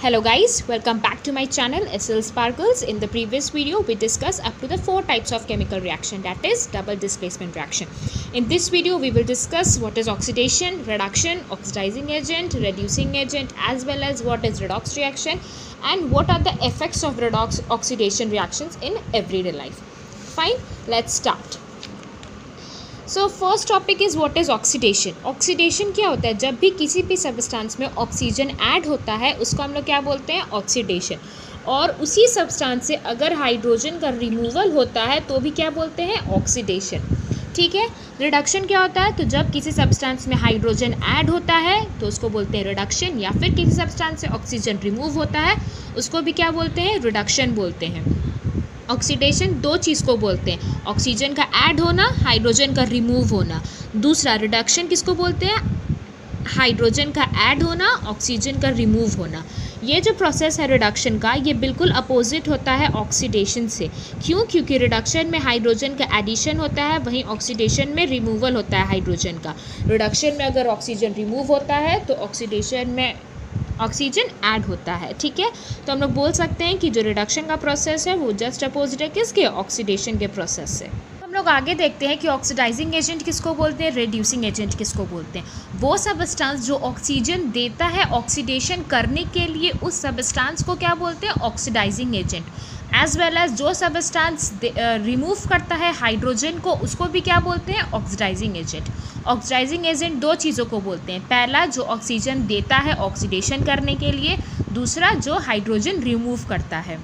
Hello guys, welcome back to my channel SL Sparkles. In the previous video we discussed up to the 4 types of chemical reaction, that is double displacement reaction. In this video we will discuss what is oxidation, reduction, oxidizing agent, reducing agent, as well as what is redox reaction and what are the effects of redox oxidation reactions in everyday life. Fine, let's start. So first topic is what is oxidation. Oxidation क्या होता है? जब भी किसी भी substance में oxygen add होता है उसको हम लोग क्या बोलते हैं? ऑक्सीडेशन. और उसी सब्सटेंस से अगर हाइड्रोजन का रिमूवल होता है तो भी क्या बोलते हैं? ऑक्सीडेशन. ठीक है. रिडक्शन क्या होता है? तो जब किसी सब्सटेंस में हाइड्रोजन ऐड होता है तो उसको बोलते हैं रिडक्शन, या फिर किसी सब्सटेंस से ऑक्सीजन रिमूव होता है उसको भी क्या बोलते हैं? रिडक्शन बोलते हैं. ऑक्सीडेशन दो चीज़ को बोलते हैं, ऑक्सीजन का ऐड होना, हाइड्रोजन का रिमूव होना. दूसरा रिडक्शन किसको बोलते हैं? हाइड्रोजन का ऐड होना, ऑक्सीजन का रिमूव होना. ये जो प्रोसेस है रिडक्शन का, ये बिल्कुल अपोजिट होता है ऑक्सीडेशन से. क्यों? क्योंकि रिडक्शन में हाइड्रोजन का एडिशन होता है, वहीं ऑक्सीडेशन में रिमूवल होता है हाइड्रोजन का. रिडक्शन में अगर ऑक्सीजन रिमूव होता है तो ऑक्सीडेशन में ऑक्सीजन ऐड होता है. ठीक है. तो हम लोग बोल सकते हैं कि जो रिडक्शन का प्रोसेस है वो जस्ट अपोजिट है किसके? ऑक्सीडेशन के प्रोसेस से. हम लोग आगे देखते हैं कि ऑक्सीडाइजिंग एजेंट किसको बोलते हैं, रिड्यूसिंग एजेंट किसको बोलते हैं. वो सब्सटेंस जो ऑक्सीजन देता है ऑक्सीडेशन करने के लिए, उस सब्सटेंस को क्या बोलते हैं? Oxidising agent. As well as जो सब्सटेंस रिमूव करता है हाइड्रोजन को, उसको भी क्या बोलते हैं? Oxidising agent. ऑक्सीडाइजिंग एजेंट दो चीज़ों को बोलते हैं. पहला जो ऑक्सीजन देता है ऑक्सीडेशन करने के लिए, दूसरा जो हाइड्रोजन रिमूव करता है.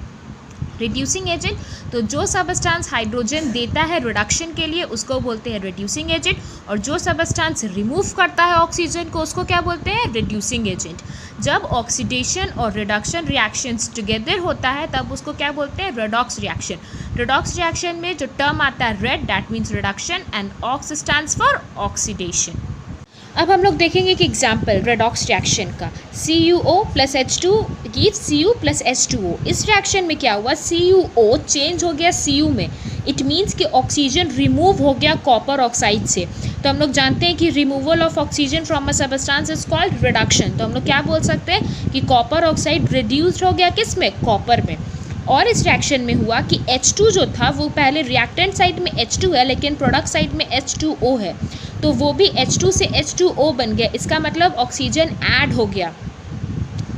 रिड्यूसिंग एजेंट तो जो सब्सटेंस हाइड्रोजन देता है रिडक्शन के लिए उसको बोलते हैं रिड्यूसिंग एजेंट, और जो सब्सटेंस रिमूव करता है ऑक्सीजन को उसको क्या बोलते हैं? Reducing agent. जब ऑक्सीडेशन और रिडक्शन रिएक्शंस टुगेदर होता है तब उसको क्या बोलते हैं? Redox reaction. रेडॉक्स रिएक्शन में जो टर्म आता है red, that means reduction, and ox stands for oxidation. अब हम लोग देखेंगे कि एग्जाम्पल रेडॉक्स रिएक्शन का. CuO plus H2 gives Cu plus H2O. इस रिएक्शन में क्या हुआ? CuO चेंज हो गया Cu में. इट मीन्स कि ऑक्सीजन रिमूव हो गया कॉपर ऑक्साइड से. तो हम लोग जानते हैं कि removal of oxygen from a substance is called reduction. तो हम लोग क्या बोल सकते हैं कि कॉपर ऑक्साइड रिड्यूस्ड हो गया किस में? कॉपर में. और इस रिएक्शन में हुआ कि H2 जो था वो पहले रिएक्टेंट साइड में H2 है लेकिन प्रोडक्ट साइड में H2O है, तो वो भी H2 से H2O बन गया. इसका मतलब ऑक्सीजन ऐड हो गया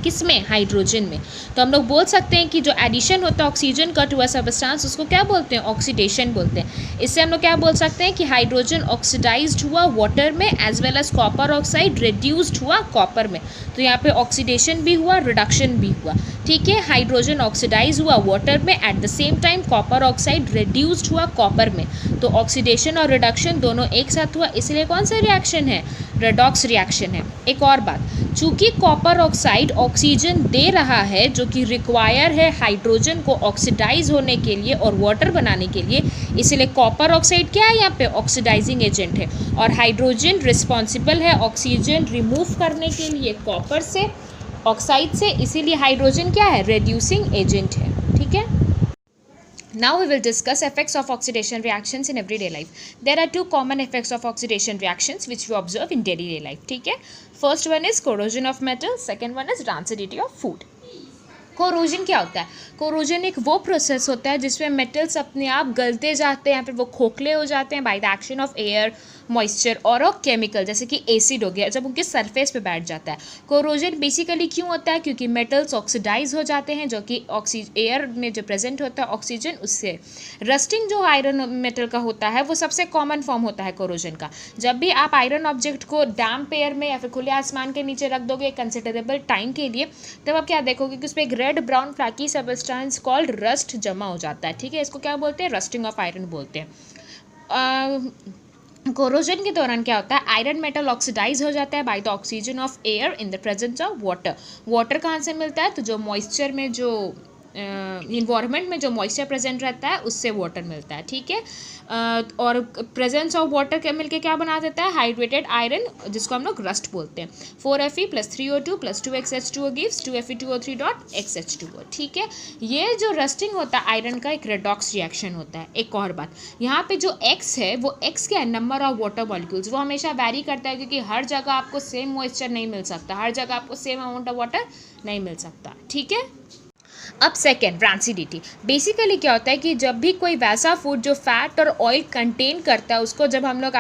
किसमें? हाइड्रोजन में. तो हम लोग बोल सकते हैं कि जो एडिशन होता है ऑक्सीजन का टू अ सब्सटेंस उसको क्या बोलते हैं? ऑक्सीडेशन बोलते हैं. इससे हम लोग क्या बोल सकते हैं कि हाइड्रोजन ऑक्सीडाइज्ड हुआ वाटर में, as well as copper oxide reduced हुआ कॉपर में. तो यहाँ पे ऑक्सीडेशन भी हुआ, रिडक्शन भी हुआ. ठीक है. हाइड्रोजन ऑक्सीडाइज हुआ वाटर में, at the same time copper oxide reduced हुआ कॉपर में. तो ऑक्सीडेशन और रिडक्शन दोनों एक साथ हुआ, इसलिए कौन सा रिएक्शन है? रेडॉक्स रिएक्शन है. एक और बात, चूँकि कॉपर ऑक्साइड ऑक्सीजन दे रहा है जो कि रिक्वायर है हाइड्रोजन को ऑक्सीडाइज होने के लिए और वाटर बनाने के लिए, इसलिए कॉपर ऑक्साइड क्या है? यहाँ पे ऑक्सीडाइजिंग एजेंट है. और हाइड्रोजन रिस्पॉन्सिबल है ऑक्सीजन रिमूव करने के लिए कॉपर से, ऑक्साइड से, इसीलिए हाइड्रोजन क्या है? रिड्यूसिंग एजेंट है. ठीक है. Now we will discuss effects of oxidation reactions in everyday life. There are two common effects of oxidation reactions which we observe in daily life. ठीक है. First one is corrosion of metal. Second one is rancidity of food. Corrosion क्या होता है? Corrosion एक वो process होता है जिसमें मेटल्स अपने आप गलते जाते हैं या फिर वो खोखले हो जाते हैं by the action of air, moisture और अ केमिकल, जैसे कि एसिड हो गया, जब उनके सरफेस पे बैठ जाता है. कोरोजन बेसिकली क्यों होता है? क्योंकि मेटल्स ऑक्सीडाइज हो जाते हैं, जो कि एयर में जो प्रेजेंट होता है ऑक्सीजन उससे. रस्टिंग जो आयरन मेटल का होता है वो सबसे कॉमन फॉर्म होता है कोरोजन का. जब भी आप आयरन ऑब्जेक्ट को डैम्प एयर में या फिर खुले आसमान के नीचे रख दोगे कंसिडरेबल टाइम के लिए, तब आप क्या देखोगे कि उस पर एक red brown flaky substance called rust जमा हो जाता है. ठीक है. इसको क्या बोलते हैं? रस्टिंग ऑफ आयरन बोलते हैं. कोरोजन के दौरान क्या होता है? आयरन मेटल ऑक्सीडाइज हो जाता है by the oxygen of air in the presence of water. Water कहाँ से मिलता है? तो जो मॉइस्चर में जो इन्वायरमेंट में जो मॉइस्चर प्रेजेंट रहता है उससे वाटर मिलता है, ठीक है। और प्रेजेंस ऑफ वाटर के मिलके क्या बना देता है, हाइड्रेटेड आयरन, जिसको हम लोग रस्ट बोलते हैं। 4Fe + 3O2 + 2XH2O gives 2Fe2O3.XH2O, ठीक है। ये जो रस्टिंग होता है आयरन का एक रेडॉक्स रिएक्शन होता है। एक और बात, यहाँ पे जो X है वो X क्या है, नंबर ऑफ वाटर मॉलिक्यूल्स, वो हमेशा वैरी करता है क्योंकि हर जगह आपको सेम मॉइस्चर नहीं मिल सकता, हर जगह आपको सेम अमाउंट ऑफ वाटर नहीं मिल सकता, ठीक है। अब सेकेंड, रैंसिडिटी। बेसिकली क्या होता है कि जब भी कोई वैसा फूड जो फैट और ऑयल कंटेन करता है उसको जब हम लोग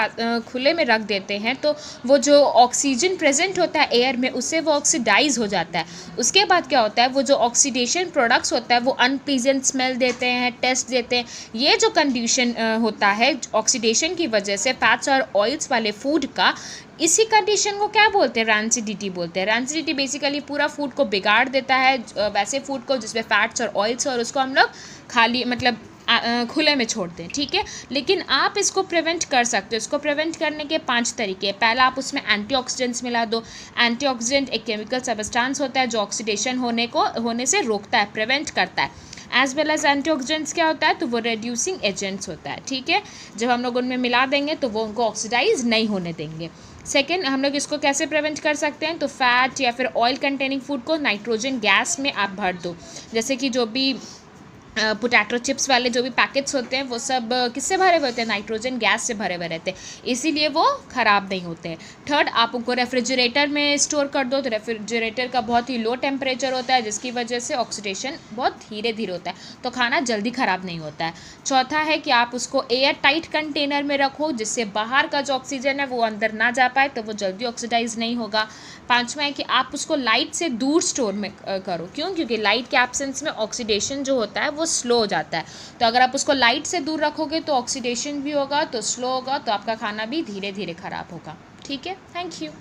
खुले में रख देते हैं तो वो जो ऑक्सीजन प्रेजेंट होता है एयर में उससे वो ऑक्सीडाइज हो जाता है। उसके बाद क्या होता है, वो जो ऑक्सीडेशन प्रोडक्ट्स होता है वो अनप्लीजेंट स्मेल देते हैं, टेस्ट देते हैं। ये जो कंडीशन होता है ऑक्सीडेशन की वजह से फैट्स और ऑयल्स वाले फूड का, इसी कंडीशन को क्या बोलते हैं, रैंसिडिटी बोलते हैं। रैंसिडिटी बेसिकली पूरा फूड को बिगाड़ देता है, वैसे फूड को जिसमें फैट्स और ऑयल्स, और उसको हम लोग खाली मतलब खुले में छोड़ते हैं, ठीक है। लेकिन आप इसको प्रिवेंट कर सकते हो। इसको प्रिवेंट करने के 5 तरीके। पहला, आप उसमें एंटीऑक्सीडेंट्स मिला दो। एंटीऑक्सीडेंट एक केमिकल सब्सटेंस होता है जो ऑक्सीडेशन होने से रोकता है, प्रिवेंट करता है। एज वेल एज एंटीऑक्सीडेंट्स क्या होता है, तो वो रिड्यूसिंग एजेंट्स होता है, ठीक है। जब हम लोग उनमें मिला देंगे तो वो उनको ऑक्सीडाइज नहीं होने देंगे। सेकेंड, हम लोग इसको कैसे प्रिवेंट कर सकते हैं, तो फैट या फिर ऑयल कंटेनिंग फूड को नाइट्रोजन गैस में आप भर दो। जैसे कि जो भी पोटैटो चिप्स वाले जो भी पैकेट्स होते हैं वो सब किससे भरे हुए होते हैं, नाइट्रोजन गैस से भरे हुए रहते हैं, इसीलिए वो ख़राब नहीं होते हैं। थर्ड, आप उनको रेफ्रिजरेटर में स्टोर कर दो, तो रेफ्रिजरेटर का बहुत ही लो टेम्परेचर होता है जिसकी वजह से ऑक्सीडेशन बहुत धीरे धीरे होता है, तो खाना जल्दी ख़राब नहीं होता है। चौथा है कि आप उसको एयर टाइट कंटेनर में रखो जिससे बाहर का जो ऑक्सीजन है वो अंदर ना जा पाए, तो वो जल्दी ऑक्सीडाइज नहीं होगा। पाँचवा है कि आप उसको लाइट से दूर स्टोर में करो। क्यों? क्योंकि लाइट के एब्सेंस में ऑक्सीडेशन जो होता है वो स्लो हो जाता है, तो अगर आप उसको लाइट से दूर रखोगे तो ऑक्सीडेशन भी होगा, तो स्लो होगा, तो आपका खाना भी धीरे धीरे ख़राब होगा, ठीक है। Thank you.